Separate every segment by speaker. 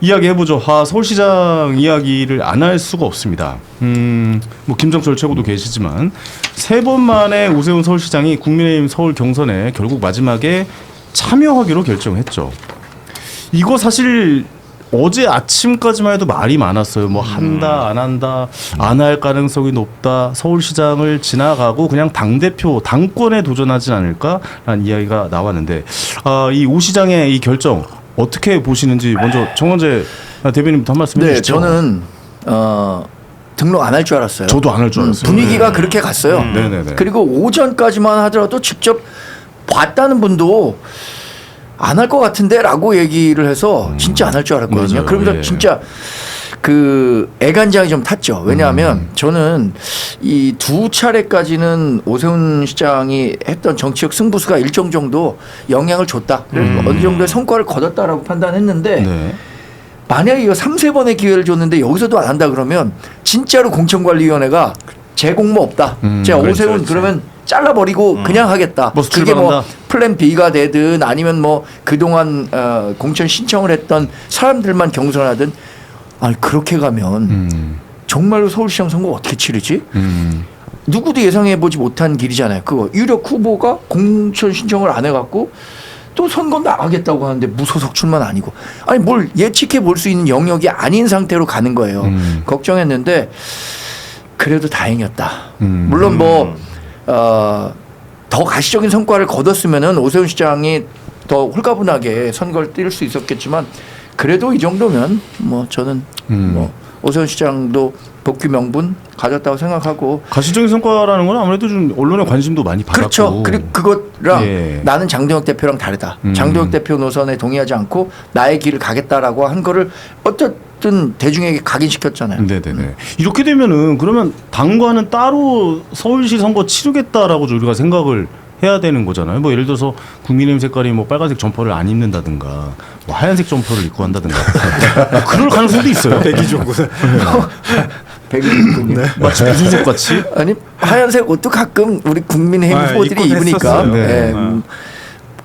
Speaker 1: 이야기해보죠. 서울시장 이야기를 안 할 수가 없습니다. 뭐 김정철 최고도 계시지만 3번 만에 오세훈 서울시장이 국민의힘 서울 경선에 결국 마지막에 참여하기로 결정했죠. 이거 사실 어제 아침까지만 해도 말이 많았어요. 뭐 한다 안 한다 안 할 가능성이 높다. 서울시장을 지나가고 그냥 당대표 당권에 도전하지 않을까라는 이야기가 나왔는데 이 오 시장의 이 결정 어떻게 보시는지 먼저 정원재 대변인부터 한 말씀 해주시죠.
Speaker 2: 네, 저는 등록 안 할 줄 알았어요.
Speaker 1: 저도 안 할 줄 알았어요.
Speaker 2: 분위기가 그렇게 갔어요.
Speaker 1: 네네네.
Speaker 2: 그리고 오전까지만 하더라도 직접 봤다는 분도 안 할 것 같은데라고 얘기를 해서 진짜 안 할 줄 알았거든요.
Speaker 1: 맞아요.
Speaker 2: 그러면서
Speaker 1: 예.
Speaker 2: 진짜 그 애간장이 좀 탔죠. 왜냐하면 저는 이 2차례까지는 오세훈 시장이 했던 정치적 승부수가 일정 정도 영향을 줬다. 어느 정도의 성과를 거뒀다라고 판단했는데
Speaker 1: 네.
Speaker 2: 만약에 이거 3-4번의 기회를 줬는데 여기서도 안 한다 그러면 진짜로 공천관리위원회가 제 공모 없다. 제가 오세훈
Speaker 3: 그렇죠.
Speaker 2: 그러면 잘라버리고 그냥 하겠다.
Speaker 1: 뭐
Speaker 2: 그게 뭐
Speaker 1: 출발한다?
Speaker 2: 플랜 B가 되든 아니면 뭐 그동안 공천 신청을 했던 사람들만 경선하든 아니 그렇게 가면 정말로 서울시장 선거 어떻게 치르지? 누구도 예상해보지 못한 길이잖아요. 그거 유력 후보가 공천 신청을 안 해갖고 또 선거 나가겠다고 하는데 무소속 출마는 아니고 아니 뭘 예측해 볼 수 있는 영역이 아닌 상태로 가는 거예요. 걱정했는데 그래도 다행이었다. 물론 뭐 더 가시적인 성과를 거뒀으면은 오세훈 시장이 더 홀가분하게 선거를 뛸 수 있었겠지만 그래도 이 정도면 뭐 저는 뭐 오세훈 시장도 복귀 명분 가졌다고 생각하고
Speaker 1: 가시적인 성과라는 건 아무래도 좀 언론의 관심도 많이 받았고
Speaker 2: 그렇죠. 그리고 그거랑
Speaker 1: 예.
Speaker 2: 나는 장동혁 대표랑 다르다. 장동혁 대표 노선에 동의하지 않고 나의 길을 가겠다라고 한 거를 어쨌든 대중에게 각인시켰잖아요.
Speaker 1: 네네네. 이렇게 되면은 그러면 당과는 따로 서울시 선거 치르겠다라고 우리가 생각을 해야 되는 거잖아요. 뭐 예를 들어서 국민의힘 색깔이 뭐 빨간색 점퍼를 안 입는다든가 뭐 하얀색 점퍼를 입고 한다든가 그럴 가능성도 있어요.
Speaker 3: 백이종군.
Speaker 2: 백일군요.
Speaker 1: 마치 무소속 같이.
Speaker 2: 아니 하얀색 옷도 가끔 우리 국민의힘 후보들이
Speaker 3: 입곤
Speaker 2: 입으니까
Speaker 3: 했었어요.
Speaker 2: 예,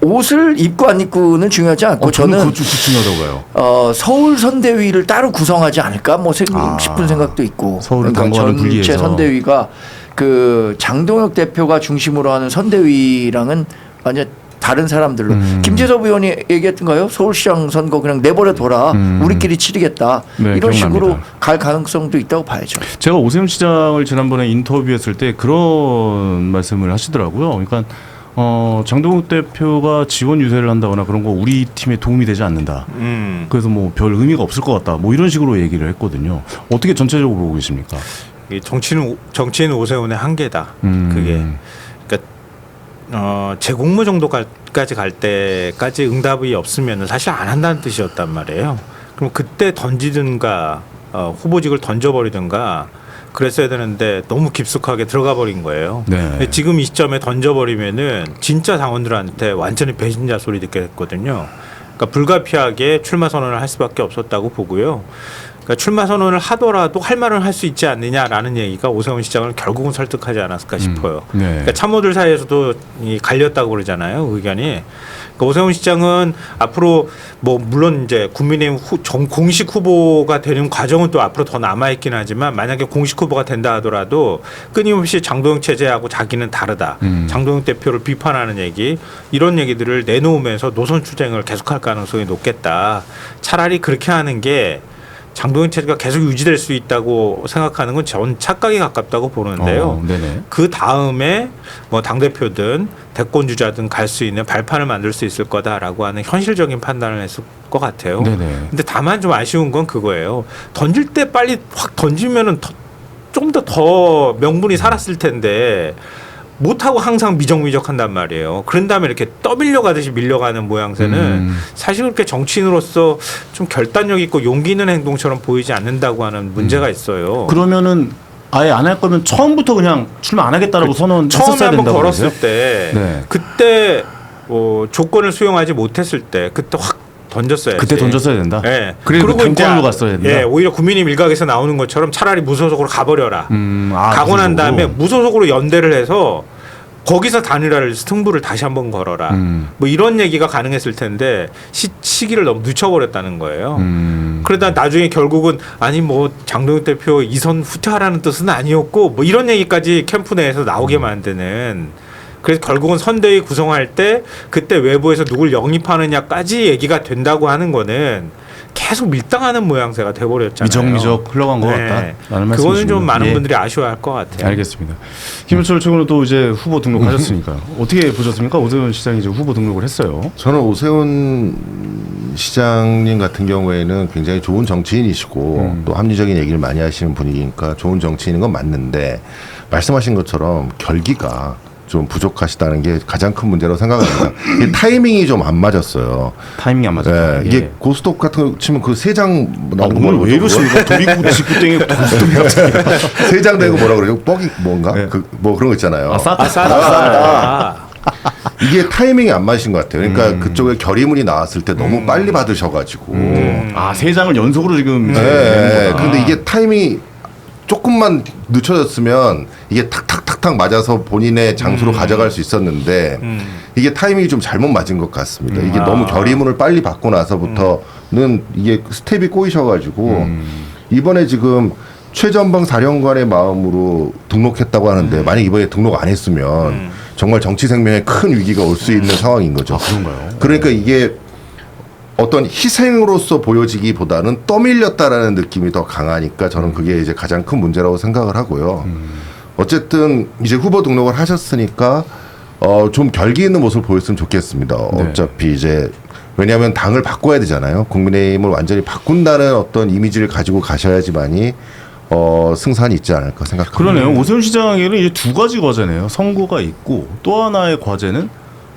Speaker 2: 옷을 입고 안 입고는 중요하지 않고
Speaker 1: 저는
Speaker 2: 저는
Speaker 1: 그거 좀 중요하다고 봐요.
Speaker 2: 서울 선대위를 따로 구성하지 않을까 뭐 싶은 생각도 있고
Speaker 1: 서울은 당과는
Speaker 2: 전체
Speaker 1: 분리해서.
Speaker 2: 선대위가 그 장동혁 대표가 중심으로 하는 선대위랑은 완전 다른 사람들로 김재섭 의원이 얘기했던가요? 서울시장 선거 그냥 내버려 둬라 우리끼리 치르겠다
Speaker 1: 네,
Speaker 2: 이런
Speaker 1: 기억납니다.
Speaker 2: 식으로 갈 가능성도 있다고 봐야죠.
Speaker 1: 제가 오세훈 시장을 지난번에 인터뷰했을 때 그런 말씀을 하시더라고요. 그러니까 장동욱 대표가 지원 유세를 한다거나 그런 거 우리 팀에 도움이 되지 않는다. 그래서 뭐 별 의미가 없을 것 같다. 뭐 이런 식으로 얘기를 했거든요. 어떻게 전체적으로 보고 계십니까?
Speaker 3: 정치인 오세훈의 한계다. 그게 그러니까 재공모 정도까지 갈 때까지 응답이 없으면 사실 안 한다는 뜻이었단 말이에요. 그럼 그때 던지든가 후보직을 던져버리든가 그랬어야 되는데 너무 깊숙하게 들어가 버린 거예요.
Speaker 1: 네.
Speaker 3: 근데 지금 이 시점에 던져버리면은 진짜 당원들한테 완전히 배신자 소리 듣게 됐거든요. 그러니까 불가피하게 출마 선언을 할 수밖에 없었다고 보고요. 그러니까 출마 선언을 하더라도 할 말은 할 수 있지 않느냐라는 얘기가 오세훈 시장을 결국은 설득하지 않았을까 싶어요.
Speaker 1: 네.
Speaker 3: 그러니까 참모들 사이에서도 갈렸다고 그러잖아요, 의견이. 그러니까 오세훈 시장은 앞으로 뭐 물론 이제 국민의힘 공식 후보가 되는 과정은 또 앞으로 더 남아 있긴 하지만 만약에 공식 후보가 된다 하더라도 끊임없이 장동혁 체제하고 자기는 다르다. 장동혁 대표를 비판하는 얘기 이런 얘기들을 내놓으면서 노선 추쟁을 계속할 가능성이 높겠다. 차라리 그렇게 하는 게 장동혁 체제가 계속 유지될 수 있다고 생각하는 건 전 착각에 가깝다고 보는데요.
Speaker 1: 네네.
Speaker 3: 그 다음에 뭐 당대표든 대권 주자든 갈 수 있는 발판을 만들 수 있을 거다라고 하는 현실적인 판단을 했을 것 같아요.
Speaker 1: 네네.
Speaker 3: 근데 다만 좀 아쉬운 건 그거예요. 던질 때 빨리 확 던지면은 좀 더 명분이 살았을 텐데 못하고 항상 미적미적한단 말이에요. 그런 다음에 이렇게 떠밀려 가듯이 밀려가는 모양새는 사실 그렇게 정치인으로서 좀 결단력 있고 용기 있는 행동처럼 보이지 않는다고 하는 문제가 있어요.
Speaker 1: 그러면은 아예 안 할 거면 처음부터 그냥 출마 안 하겠다라고
Speaker 3: 처음에
Speaker 1: 선언했었어야
Speaker 3: 한번
Speaker 1: 된다고
Speaker 3: 걸었을
Speaker 1: 그러세요?
Speaker 3: 때
Speaker 1: 네.
Speaker 3: 그때 조건을 수용하지 못했을 때 그때 확 던졌어야지.
Speaker 1: 그때 던졌어야 된다.
Speaker 3: 예.
Speaker 1: 그리고 당권으로 갔어야 된다.
Speaker 3: 예, 오히려 국민의힘 일각에서 나오는 것처럼 차라리 무소속으로 가버려라. 가고 난
Speaker 1: 그
Speaker 3: 다음에
Speaker 1: 식으로.
Speaker 3: 무소속으로 연대를 해서 거기서 단일화를 승부를 다시 한번 걸어라. 뭐 이런 얘기가 가능했을 텐데 시기를 너무 늦춰버렸다는 거예요. 그러다 나중에 결국은 아니 뭐 장동혁 대표 이선 후퇴하라는 뜻은 아니었고 뭐 이런 얘기까지 캠프 내에서 나오게 만드는. 그래서 결국은 선대위 구성할 때 그때 외부에서 누굴 영입하느냐까지 얘기가 된다고 하는 거는 계속 밀당하는 모양새가 돼버렸잖아요.
Speaker 1: 미적미적 흘러간 것 같다라는 말씀이시군요.
Speaker 3: 그거는 좀 많은
Speaker 1: 예.
Speaker 3: 분들이 아쉬워할 것 같아요.
Speaker 1: 알겠습니다. 김현철 최고는 또 이제 후보 등록하셨으니까 어떻게 보셨습니까? 오세훈 시장이 이제 후보 등록을 했어요.
Speaker 4: 저는 오세훈 시장님 같은 경우에는 굉장히 좋은 정치인이시고 또 합리적인 얘기를 많이 하시는 분이니까 좋은 정치인인 건 맞는데 말씀하신 것처럼 결기가 좀 부족하시다는 게 가장 큰 문제라고 생각합니다. 이게 타이밍이 좀 안 맞았어요.
Speaker 1: 타이밍이 안 맞았다.
Speaker 4: 예, 이게 고스톱 같은 거 치면 그 세 장 나오는
Speaker 1: 오늘 왜 이러십니까? 도리구 직구땡이 고스톱이 갑자기.
Speaker 4: 세장 되고 뭐라 그러죠? 뻑이 뭔가
Speaker 1: 네.
Speaker 4: 뭐 그런 거 있잖아요.
Speaker 3: 싸다.
Speaker 4: 이게 타이밍이 안 맞으신 것 같아요. 그러니까 그쪽에 결의문이 나왔을 때 너무 빨리 받으셔가지고.
Speaker 1: 세 장을 연속으로 지금.
Speaker 4: 네. 근데 이게 타이밍이 조금만 늦춰졌으면 이게 탁탁탁탁 맞아서 본인의 장소로 가져갈 수 있었는데 이게 타이밍이 좀 잘못 맞은 것 같습니다. 이게 너무 결의문을 빨리 받고 나서부터는 이게 스텝이 꼬이셔가지고 이번에 지금 최전방 사령관의 마음으로 등록했다고 하는데 만약 이번에 등록 안 했으면 정말 정치 생명에 큰 위기가 올 수 있는 상황인 거죠.
Speaker 1: 그런가요?
Speaker 4: 그러니까 이게 어떤 희생으로서 보여지기보다는 떠밀렸다라는 느낌이 더 강하니까 저는 그게 이제 가장 큰 문제라고 생각을 하고요. 어쨌든 이제 후보 등록을 하셨으니까 좀 결기 있는 모습을 보였으면 좋겠습니다.
Speaker 1: 네.
Speaker 4: 어차피 이제 왜냐하면 당을 바꿔야 되잖아요. 국민의힘을 완전히 바꾼다는 어떤 이미지를 가지고 가셔야지만이 승산이 있지 않을까 생각합니다.
Speaker 1: 그러네요. 오세훈 시장에는 이제 두 가지 과제네요. 선거가 있고 또 하나의 과제는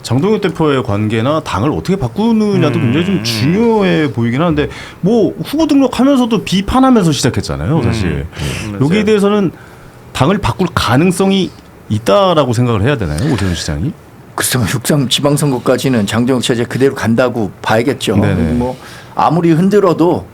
Speaker 1: 장동혁 대표의 관계나 당을 어떻게 바꾸느냐도 굉장히 좀 중요해 보이긴 하는데 뭐 후보 등록하면서도 비판하면서 시작했잖아요. 사실 여기에 대해서는 당을 바꿀 가능성이 있다라고 생각을 해야 되나요, 오세훈 시장이?
Speaker 2: 글쎄요, 6.3 지방선거까지는 장동혁 체제 그대로 간다고 봐야겠죠.
Speaker 1: 네네.
Speaker 2: 뭐 아무리 흔들어도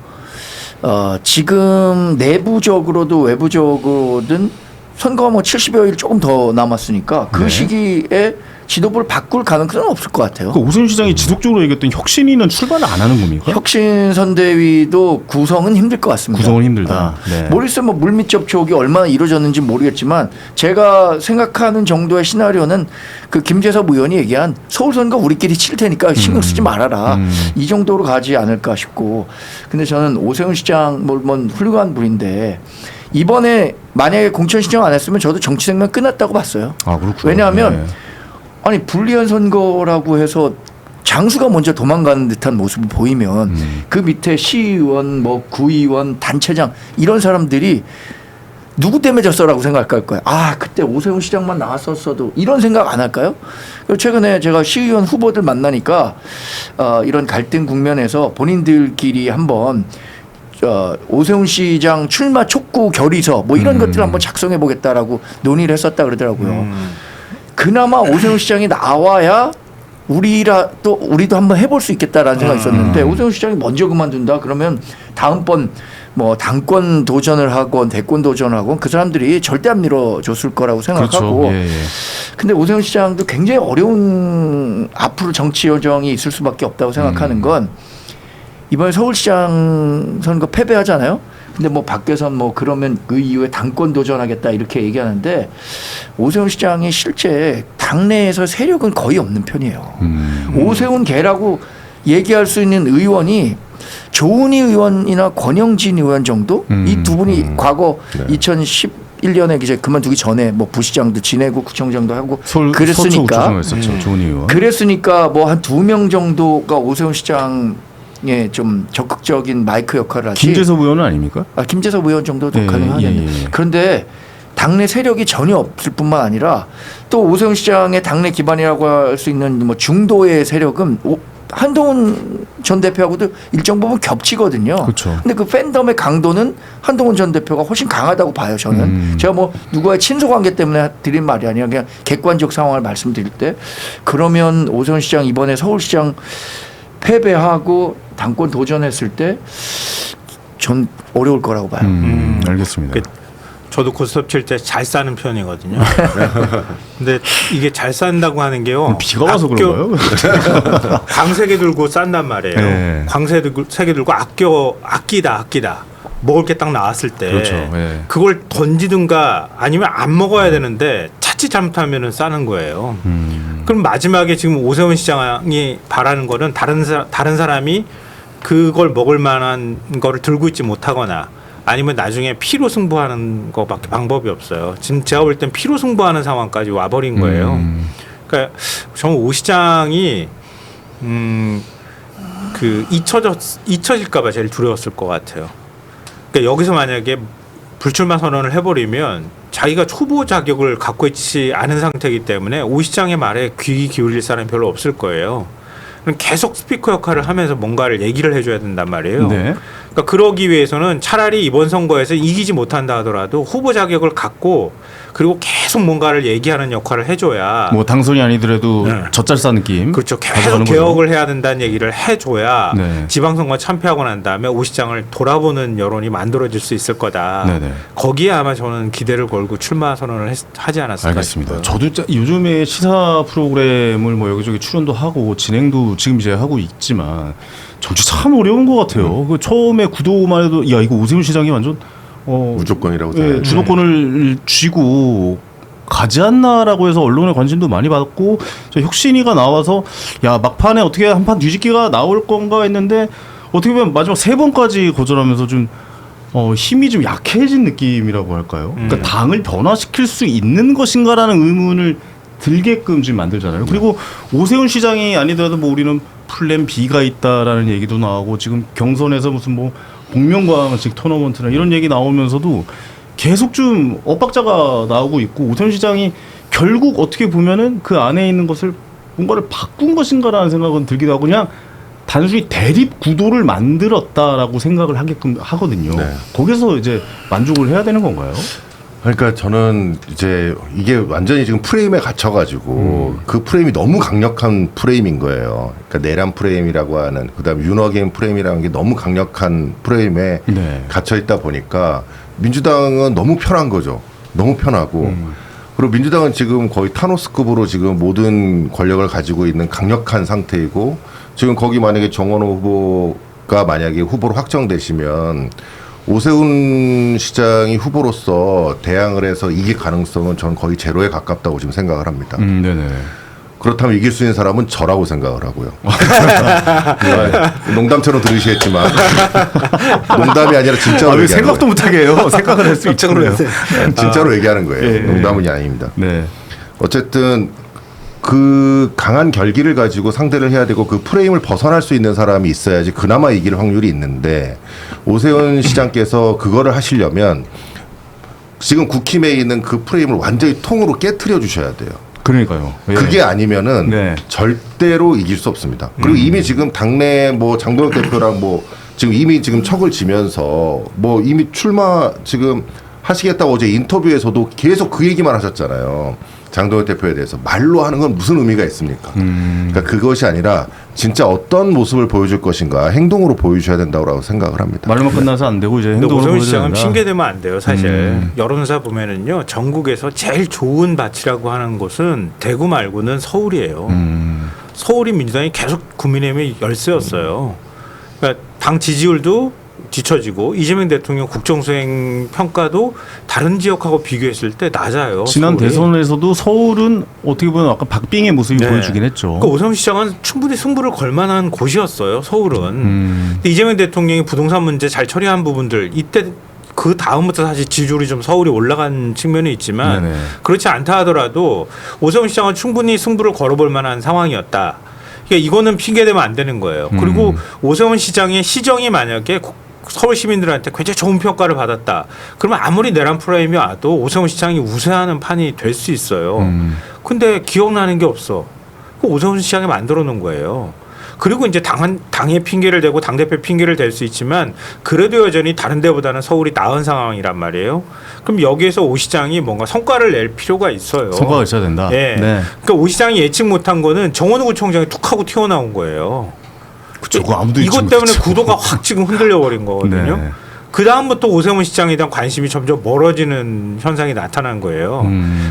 Speaker 2: 지금 내부적으로도 외부적으로든 선거가 뭐 70여일 조금 더 남았으니까 그
Speaker 1: 네.
Speaker 2: 시기에 지도부를 바꿀 가능성은 없을 것 같아요.
Speaker 1: 그 오세훈 시장이 지속적으로 얘기했던 혁신위는 출발을 안 하는 겁니까?
Speaker 2: 혁신선대위도 구성은 힘들 것 같습니다.
Speaker 1: 구성은 힘들다. 네.
Speaker 2: 모르겠어요. 뭐 물밑 접촉이 얼마나 이루어졌는지 모르겠지만 제가 생각하는 정도의 시나리오는 그 김재섭 의원이 얘기한 서울 선거 우리끼리 칠 테니까 신경 쓰지 말아라. 이 정도로 가지 않을까 싶고. 근데 저는 오세훈 시장 뭐 훌륭한 분인데 이번에 만약에 공천 신청 안 했으면 저도 정치 생명 끝났다고 봤어요.
Speaker 1: 아, 그렇군요.
Speaker 2: 왜냐하면
Speaker 1: 네.
Speaker 2: 아니 불리한 선거라고 해서 장수가 먼저 도망가는 듯한 모습을 보이면 그 밑에 시의원, 뭐 구의원, 단체장 이런 사람들이 누구 때문에 졌어라고 생각할 거예요. 아 그때 오세훈 시장만 나왔었어도 이런 생각 안 할까요? 그리고 최근에 제가 시의원 후보들 만나니까 이런 갈등 국면에서 본인들끼리 한번 오세훈 시장 출마 촉구 결의서 뭐 이런 것들을 한번 작성해 보겠다라고 논의를 했었다 그러더라고요. 그나마 오세훈 시장이 나와야 우리도 한번 해볼 수 있겠다라는 생각이 있었는데 오세훈 시장이 먼저 그만둔다 그러면 다음번 뭐 당권 도전을 하건 대권 도전을 하건 그 사람들이 절대 안 밀어줬을 거라고 생각하고
Speaker 1: 그렇죠. 예, 예.
Speaker 2: 근데 오세훈 시장도 굉장히 어려운 앞으로 정치 여정이 있을 수밖에 없다고 생각하는 건 이번에 서울시장 선거 패배하잖아요. 근데 뭐 밖에서 뭐 그러면 그 이후에 당권 도전하겠다 이렇게 얘기하는데 오세훈 시장이 실제 당내에서 세력은 거의 없는 편이에요. 오세훈 개라고 얘기할 수 있는 의원이 조은희 의원이나 권영진 의원 정도 이 두 분이 과거
Speaker 4: 네.
Speaker 2: 2011년에 이제 그만두기 전에 뭐 부시장도 지내고 구청장도 하고 그랬으니까
Speaker 1: 서초구청장했었죠. 조은희 의원.
Speaker 2: 그랬으니까 뭐 한 2명 정도가 오세훈 시장 좀 적극적인 마이크 역할을 하지.
Speaker 1: 김재섭 의원은 아닙니까?
Speaker 2: 김재섭 의원 정도도
Speaker 1: 예,
Speaker 2: 가능하겠네요.
Speaker 1: 예, 예.
Speaker 2: 그런데 당내 세력이 전혀 없을 뿐만 아니라 또 오세훈 시장의 당내 기반이라고 할 수 있는 뭐 중도의 세력은 한동훈 전 대표하고도 일정 부분 겹치거든요.
Speaker 1: 그렇죠.
Speaker 2: 근데 그 팬덤의 강도는 한동훈 전 대표가 훨씬 강하다고 봐요. 저는 제가 뭐 누구와의 친소 관계 때문에 드린 말이 아니라 그냥 객관적 상황을 말씀드릴 때 그러면 오세훈 시장 이번에 서울시장 패배하고 당권 도전했을 때 전 어려울 거라고 봐요.
Speaker 1: 알겠습니다.
Speaker 3: 저도 고스톱 칠 때 잘 싸는 편이거든요. 근데 이게 잘 싼다고 하는 게요.
Speaker 1: 비가 와서 그런가요?
Speaker 3: 광세개 들고 싼단 말이에요.
Speaker 1: 네.
Speaker 3: 광세개 들고 아끼다. 먹을 게 딱 나왔을 때
Speaker 1: 그렇죠. 예.
Speaker 3: 그걸 던지든가 아니면 안 먹어야 되는데 자칫 잘못하면은 싸는 거예요. 그럼 마지막에 지금 오세훈 시장이 바라는 거는 다른 사람이 그걸 먹을 만한 거를 들고 있지 못하거나 아니면 나중에 피로 승부하는 거밖에 방법이 없어요. 지금 제가 볼 땐 피로 승부하는 상황까지 와버린 거예요. 그러니까 저는 오 시장이 그 잊혀질까봐 제일 두려웠을 것 같아요. 그러니까 여기서 만약에 불출마 선언을 해버리면 자기가 후보 자격을 갖고 있지 않은 상태이기 때문에 오 시장의 말에 귀 기울일 사람이 별로 없을 거예요. 그럼 계속 스피커 역할을 하면서 뭔가를 얘기를 해줘야 된단 말이에요.
Speaker 1: 네.
Speaker 3: 그러니까 그러기 위해서는 차라리 이번 선거에서 이기지 못한다 하더라도 후보 자격을 갖고 그리고 계속 뭔가를 얘기하는 역할을 해줘야
Speaker 1: 뭐 당선이 아니더라도
Speaker 3: 네.
Speaker 1: 젖잘싸 느낌.
Speaker 3: 그렇죠. 계속
Speaker 1: 가져가는
Speaker 3: 개혁을 해야 된다는 얘기를 해줘야
Speaker 1: 네.
Speaker 3: 지방선거 참패하고 난 다음에 오 시장을 돌아보는 여론이 만들어질 수 있을 거다.
Speaker 1: 네네.
Speaker 3: 거기에 아마 저는 기대를 걸고 출마 선언을 하지 않았을까
Speaker 1: 알겠습니다.
Speaker 3: 싶어요.
Speaker 1: 저도 요즘에 시사 프로그램을 뭐 여기저기 출연도 하고 진행도 지금 이제 하고 있지만 정치 참 어려운 것 같아요. 그 처음에 구도만 해도 야 이거 오세훈 시장이 완전
Speaker 4: 무조건이라고
Speaker 1: 예,
Speaker 4: 생각해요.
Speaker 1: 주도권을 쥐고 가지 않나라고 해서 언론의 관심도 많이 받았고 저 혁신이가 나와서 야 막판에 어떻게 한판 뒤집기가 나올 건가 했는데 어떻게 보면 마지막 3번까지 거절하면서 좀 힘이 좀 약해진 느낌이라고 할까요? 그러니까 당을 변화시킬 수 있는 것인가라는 의문을 들게끔 지금 만들잖아요. 그리고 오세훈 시장이 아니더라도 뭐 우리는 플랜 B가 있다라는 얘기도 나오고 지금 경선에서 무슨 뭐 복면가왕식 토너먼트나 이런 얘기 나오면서도 계속 좀 엇박자가 나오고 있고 오세훈 시장이 결국 어떻게 보면은 그 안에 있는 것을 뭔가를 바꾼 것인가라는 생각은 들기도 하고 그냥 단순히 대립 구도를 만들었다라고 생각을 하게끔 하거든요.
Speaker 4: 네.
Speaker 1: 거기서 이제 만족을 해야 되는 건가요?
Speaker 4: 그러니까 저는 이제 이게 완전히 지금 프레임에 갇혀가지고 그 프레임이 너무 강력한 프레임인 거예요. 그러니까 내란 프레임이라고 하는 그다음 윤어게인 프레임이라는 게 너무 강력한 프레임에
Speaker 1: 네.
Speaker 4: 갇혀 있다 보니까 민주당은 너무 편한 거죠. 너무 편하고 그리고 민주당은 지금 거의 타노스급으로 지금 모든 권력을 가지고 있는 강력한 상태이고 지금 거기 만약에 정원호 후보가 만약에 후보로 확정되시면 오세훈 시장이 후보로서 대항을 해서 이길 가능성은 저는 거의 제로에 가깝다고 지금 생각을 합니다.
Speaker 1: 네네.
Speaker 4: 그렇다면 이길 수 있는 사람은 저라고 생각을 하고요. 농담처럼 들으시겠지만 농담이 아니라 진짜로
Speaker 1: 왜
Speaker 4: 얘기하는
Speaker 1: 생각도
Speaker 4: 거예요.
Speaker 1: 못하게 해요. 생각을 할 수 있잖아요.
Speaker 4: 진짜로 얘기하는 거예요.
Speaker 1: 예, 예.
Speaker 4: 농담이 아닙니다.
Speaker 1: 네.
Speaker 4: 어쨌든 그 강한 결기를 가지고 상대를 해야 되고 그 프레임을 벗어날 수 있는 사람이 있어야지 그나마 이길 확률이 있는데 오세훈 시장께서 그거를 하시려면 지금 국힘에 있는 그 프레임을 완전히 통으로 깨트려 주셔야 돼요.
Speaker 1: 그러니까요. 예.
Speaker 4: 그게 아니면은
Speaker 1: 네.
Speaker 4: 절대로 이길 수 없습니다. 그리고 이미 지금 당내 뭐 장동혁 대표랑 뭐 지금 이미 지금 척을 지면서 뭐 이미 출마 지금 하시겠다고 어제 인터뷰에서도 계속 그 얘기만 하셨잖아요. 장동혁 대표에 대해서 말로 하는 건 무슨 의미가 있습니까? 그러니까 그것이 아니라 진짜 어떤 모습을 보여줄 것인가 행동으로 보여주셔야 된다고 생각을 합니다.
Speaker 1: 말로만 끝나서 안 되고 이제
Speaker 3: 근데
Speaker 1: 행동으로
Speaker 3: 오세훈
Speaker 1: 보여줘야
Speaker 3: 시장은
Speaker 1: 된다.
Speaker 3: 핑계 대면 안 돼요. 사실 여론조사 보면은요 전국에서 제일 좋은 밭이라고 하는 곳은 대구 말고는 서울이에요. 서울이 민주당이 계속 국민의힘의 열세였어요. 그러니까 당 지지율도 뒤처지고 이재명 대통령 국정수행 평가도 다른 지역하고 비교했을 때 낮아요.
Speaker 1: 지난
Speaker 3: 서울이.
Speaker 1: 대선에서도 서울은 어떻게 보면 아까 박빙의 모습이
Speaker 3: 네.
Speaker 1: 보여주긴 했죠.
Speaker 3: 그러니까 오세훈 시장은 충분히 승부를 걸 만한 곳이었어요. 서울은. 근데 이재명 대통령이 부동산 문제 잘 처리한 부분들 이때 그 다음부터 사실 지지율이 좀 서울이 올라간 측면이 있지만
Speaker 1: 네네.
Speaker 3: 그렇지 않다 하더라도 오세훈 시장은 충분히 승부를 걸어볼 만한 상황이었다. 그러니까 이거는 핑계대면 안 되는 거예요. 그리고 오세훈 시장의 시정이 만약에 서울 시민들한테 굉장히 좋은 평가를 받았다. 그러면 아무리 내란 프레임이 와도 오세훈 시장이 우세하는 판이 될 수 있어요. 근데 기억나는 게 없어. 그 오세훈 시장이 만들어 놓은 거예요. 그리고 이제 당의 핑계를 대고 당대표 핑계를 댈 수 있지만 그래도 여전히 다른 데보다는 서울이 나은 상황이란 말이에요. 그럼 여기에서 오 시장이 뭔가 성과를 낼 필요가 있어요.
Speaker 1: 성과가 있어야 된다.
Speaker 3: 예.
Speaker 1: 네.
Speaker 3: 그러니까 오 시장이 예측 못한 거는 정원우 구청장이 툭 하고 튀어나온 거예요.
Speaker 1: 그거 아무도
Speaker 3: 이것
Speaker 1: 예측
Speaker 3: 때문에
Speaker 1: 못했죠.
Speaker 3: 구도가 확 지금 흔들려 버린 거거든요.
Speaker 1: 네.
Speaker 3: 그 다음부터 오세훈 시장에 대한 관심이 점점 멀어지는 현상이 나타난 거예요.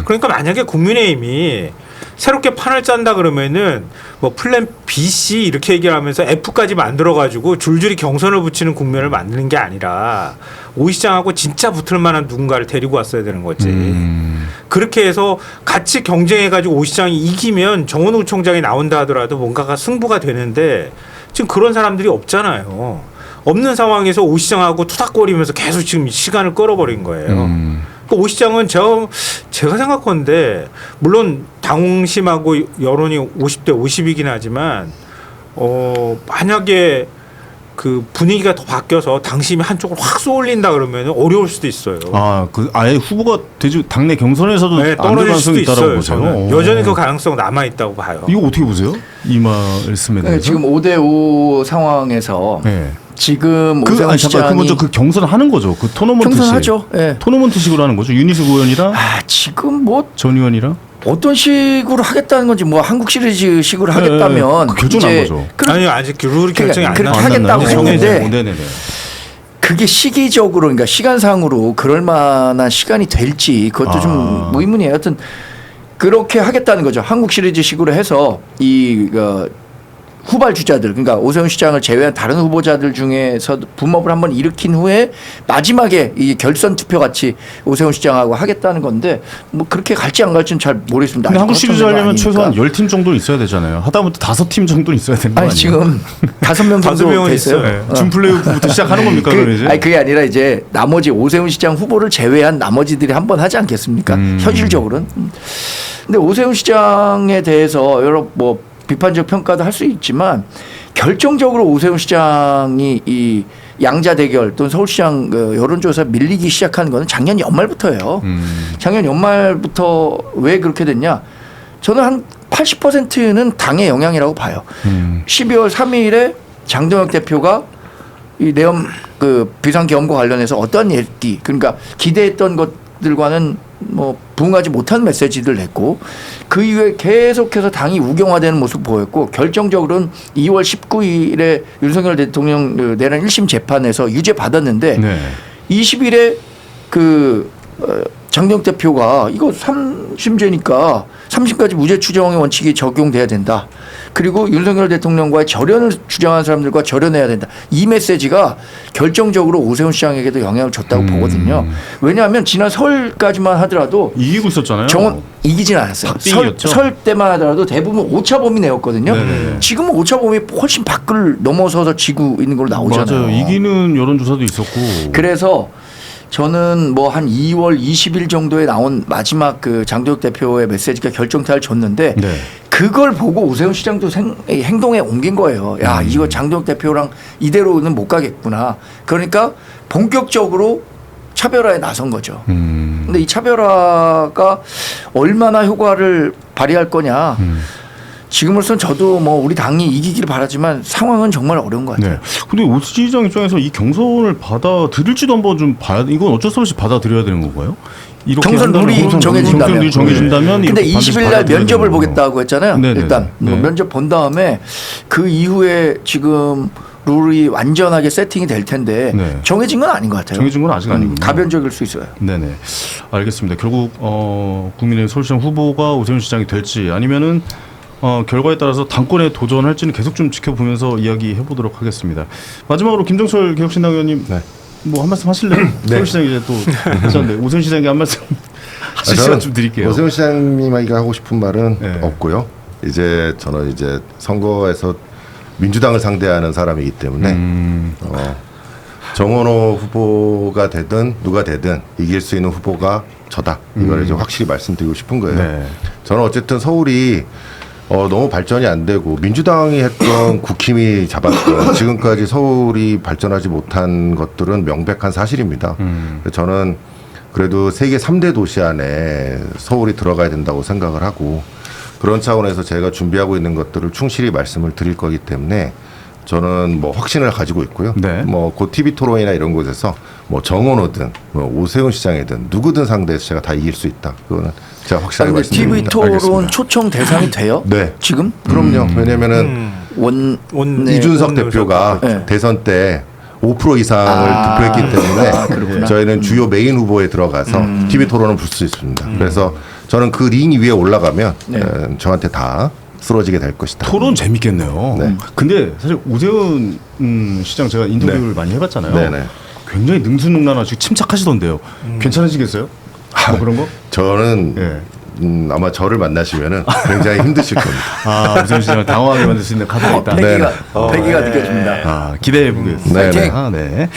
Speaker 3: 그러니까 만약에 국민의힘이 새롭게 판을 짠다 그러면은 뭐 플랜 B, C 이렇게 얘기를 하면서 F까지 만들어 가지고 줄줄이 경선을 붙이는 국면을 만드는 게 아니라 오 시장하고 진짜 붙을 만한 누군가를 데리고 왔어야 되는 거지. 그렇게 해서 같이 경쟁해 가지고 오 시장이 이기면 정원우 총장이 나온다 하더라도 뭔가가 승부가 되는데 지금 그런 사람들이 없잖아요. 없는 상황에서 오 시장하고 투닥거리면서 계속 지금 시간을 끌어버린 거예요. 그 오 시장은 제가 생각하는데 물론 당심하고 여론이 50대 50이긴 하지만 만약에 그 분위기가 더 바뀌어서 당심이 한쪽으로 확 쏘올린다 그러면 어려울 수도 있어요.
Speaker 1: 그 아예 후보가 되지 당내 경선에서도
Speaker 3: 네,
Speaker 1: 안 될
Speaker 3: 떨어질 수도
Speaker 1: 가능성이 있다고
Speaker 3: 있어요.
Speaker 1: 보세요.
Speaker 3: 저는 여전히 그 가능성 남아 있다고 봐요.
Speaker 1: 이거 어떻게 보세요? 이 말씀에 대해서.
Speaker 2: 지금 5대5 상황에서
Speaker 1: 네.
Speaker 2: 지금 오세훈
Speaker 1: 잠깐
Speaker 2: 시장이
Speaker 1: 먼저 그 경선을 하는 거죠. 그 토너먼트식.
Speaker 2: 경선하죠. 예.
Speaker 1: 토너먼트식으로 하는 거죠. 윤희숙 의원이랑
Speaker 2: 지금 뭐
Speaker 1: 전 의원이랑.
Speaker 2: 어떤 식으로 하겠다는 건지 뭐 한국 시리즈 식으로 하겠다면
Speaker 1: 그 결정한 거죠.
Speaker 3: 아니 아직 룰이 결정이 안
Speaker 2: 그렇게
Speaker 3: 나왔어요.
Speaker 2: 하겠다고 했는데
Speaker 1: 네네네.
Speaker 2: 그게 시기적으로 그러니까 시간상으로 그럴 만한 시간이 될지 그것도 좀 의문이에요. 하여튼 그렇게 하겠다는 거죠. 한국 시리즈식으로 해서 이 후발 주자들 그러니까 오세훈 시장을 제외한 다른 후보자들 중에서 붐업을 한번 일으킨 후에 마지막에 이 결선 투표 같이 오세훈 시장하고 하겠다는 건데 뭐 그렇게 갈지 안 갈지는 잘 모르겠습니다.
Speaker 1: 근데 한국 시리즈 하려면 최소한 10팀 정도는 있어야 되잖아요. 하다못해 5팀 정도는 있어야 되는 거 아니에요?
Speaker 2: 지금 5명 정도 됐어요.
Speaker 1: 네. 준 플레이오프부터 시작하는 겁니까? 그럼 이제?
Speaker 2: 그게 아니라 이제 나머지 오세훈 시장 후보를 제외한 나머지들이 한번 하지 않겠습니까? 현실적으로는. 근데 오세훈 시장에 대해서 여러 뭐 비판적 평가도 할 수 있지만 결정적으로 오세훈 시장이 이 양자 대결 또는 서울시장 여론조사 밀리기 시작한 거는 작년 연말부터예요. 작년 연말부터 왜 그렇게 됐냐? 저는 한 80%는 당의 영향이라고 봐요. 12월 3일에 장동혁 대표가 이 내엄 비상계엄과 관련해서 어떤 얘기 그러니까 기대했던 것들과는 뭐 부응하지 못한 메시지를 냈고 그 이후에 계속해서 당이 우경화되는 모습 보였고 결정적으로는 2월 19일에 윤석열 대통령 내란 1심 재판에서 유죄 받았는데
Speaker 1: 네.
Speaker 2: 20일에 장동혁 대표가 이거 3심죄니까 3심까지 무죄 추정의 원칙이 적용돼야 된다. 그리고 윤석열 대통령과의 절연을 주장하는 사람들과 절연해야 된다. 이 메시지가 결정적으로 오세훈 시장에게도 영향을 줬다고 보거든요. 왜냐하면 지난 설까지만 하더라도
Speaker 1: 이기고 있었잖아요.
Speaker 2: 정원 이기진 않았어요. 설 때만 하더라도 대부분 오차범위 내였거든요.
Speaker 1: 네네.
Speaker 2: 지금은 오차범위 훨씬 밖을 넘어서서 지고 있는 걸로 나오잖아요.
Speaker 1: 맞아요. 이기는 여론조사도 있었고.
Speaker 2: 그래서 저는 뭐 한 2월 20일 정도에 나온 마지막 그 장동혁 대표의 메시지가 결정타를 줬는데
Speaker 1: 네.
Speaker 2: 그걸 보고 오세훈 시장도 행동에 옮긴 거예요. 야, 이거 장동혁 대표랑 이대로는 못 가겠구나. 그러니까 본격적으로 차별화에 나선 거죠. 근데 이 차별화가 얼마나 효과를 발휘할 거냐. 지금으로선 저도 뭐 우리 당이 이기기를 바라지만 상황은 정말 어려운 것 같아요.
Speaker 1: 네. 근데 오 시장 입장에서 이 경선을 받아들일지도 한번 좀 봐야 이건 어쩔 수 없이 받아들여야 되는 건가요? 이렇게
Speaker 2: 경선 룰이 정해진다면.
Speaker 1: 정해진다면
Speaker 2: 근데 20일 날 면접을 보겠다고 했잖아요.
Speaker 1: 네네네.
Speaker 2: 일단
Speaker 1: 네.
Speaker 2: 면접 본 다음에 그 이후에 지금 룰이 완전하게 세팅이 될 텐데
Speaker 1: 네.
Speaker 2: 정해진 건 아닌 것 같아요.
Speaker 1: 정해진 건 아직 아니군요.
Speaker 2: 가변적일 수 있어요.
Speaker 1: 네네. 알겠습니다. 결국 국민의 서울시장 후보가 오세훈 시장이 될지 아니면은 결과에 따라서 당권에 도전할지는 계속 좀 지켜보면서 이야기해 보도록 하겠습니다. 마지막으로 김정철 개혁신당 의원님 뭐 한 말씀 하실래요? 서울시장 이제 또 하셨는데 오세훈 시장에게 한 말씀 하실 시간 좀 드릴게요.
Speaker 4: 오세훈 시장님에게 하고 싶은 말은
Speaker 1: 네.
Speaker 4: 없고요. 이제 저는 이제 선거에서 민주당을 상대하는 사람이기 때문에 정원호 후보가 되든 누가 되든 이길 수 있는 후보가 저다. 이걸 이제 확실히 말씀드리고 싶은 거예요.
Speaker 1: 네.
Speaker 4: 저는 어쨌든 서울이 너무 발전이 안 되고 민주당이 했던 국힘이 잡았던 지금까지 서울이 발전하지 못한 것들은 명백한 사실입니다. 저는 그래도 세계 3대 도시 안에 서울이 들어가야 된다고 생각을 하고 그런 차원에서 제가 준비하고 있는 것들을 충실히 말씀을 드릴 거기 때문에 저는 뭐 확신을 가지고 있고요.
Speaker 1: 네.
Speaker 4: 뭐 그 TV 토론이나 이런 곳에서 뭐 정원호든 뭐 오세훈 시장이든 누구든 상대해서 제가 다 이길 수 있다. 그거는 제가 확실하게 말씀드립니다.
Speaker 2: TV 토론
Speaker 4: 알겠습니다.
Speaker 2: 초청 대상이 돼요?
Speaker 4: 네.
Speaker 2: 지금?
Speaker 4: 그럼요. 왜냐면은
Speaker 2: 원
Speaker 4: 이준석 대표가
Speaker 2: 네.
Speaker 4: 대선 때 5% 이상을 득표했기 때문에
Speaker 2: 그렇구나.
Speaker 4: 저희는 주요 메인 후보에 들어가서 TV 토론을 볼 수 있습니다. 그래서 저는 그 링 위에 올라가면
Speaker 2: 네.
Speaker 4: 저한테 다 쓰러지게 될 것이다.
Speaker 1: 토론 재밌겠네요.
Speaker 4: 네.
Speaker 1: 근데 사실 오세훈 시장 제가 인터뷰를 많이 해봤잖아요.
Speaker 4: 네네.
Speaker 1: 굉장히 능수능란하시고 침착하시던데요. 괜찮으시겠어요? 뭐 그런 거?
Speaker 4: 저는
Speaker 1: 예.
Speaker 4: 아마 저를 만나시면은 굉장히 힘드실 겁니다.
Speaker 1: 아, 오세훈 시장을 당황하게 만들 수 있는 카드가 있다.
Speaker 4: 네.
Speaker 2: 패기가 느껴집니다.
Speaker 1: 아, 기대해 보겠습니다.
Speaker 4: 네, 네.
Speaker 1: 아, 네.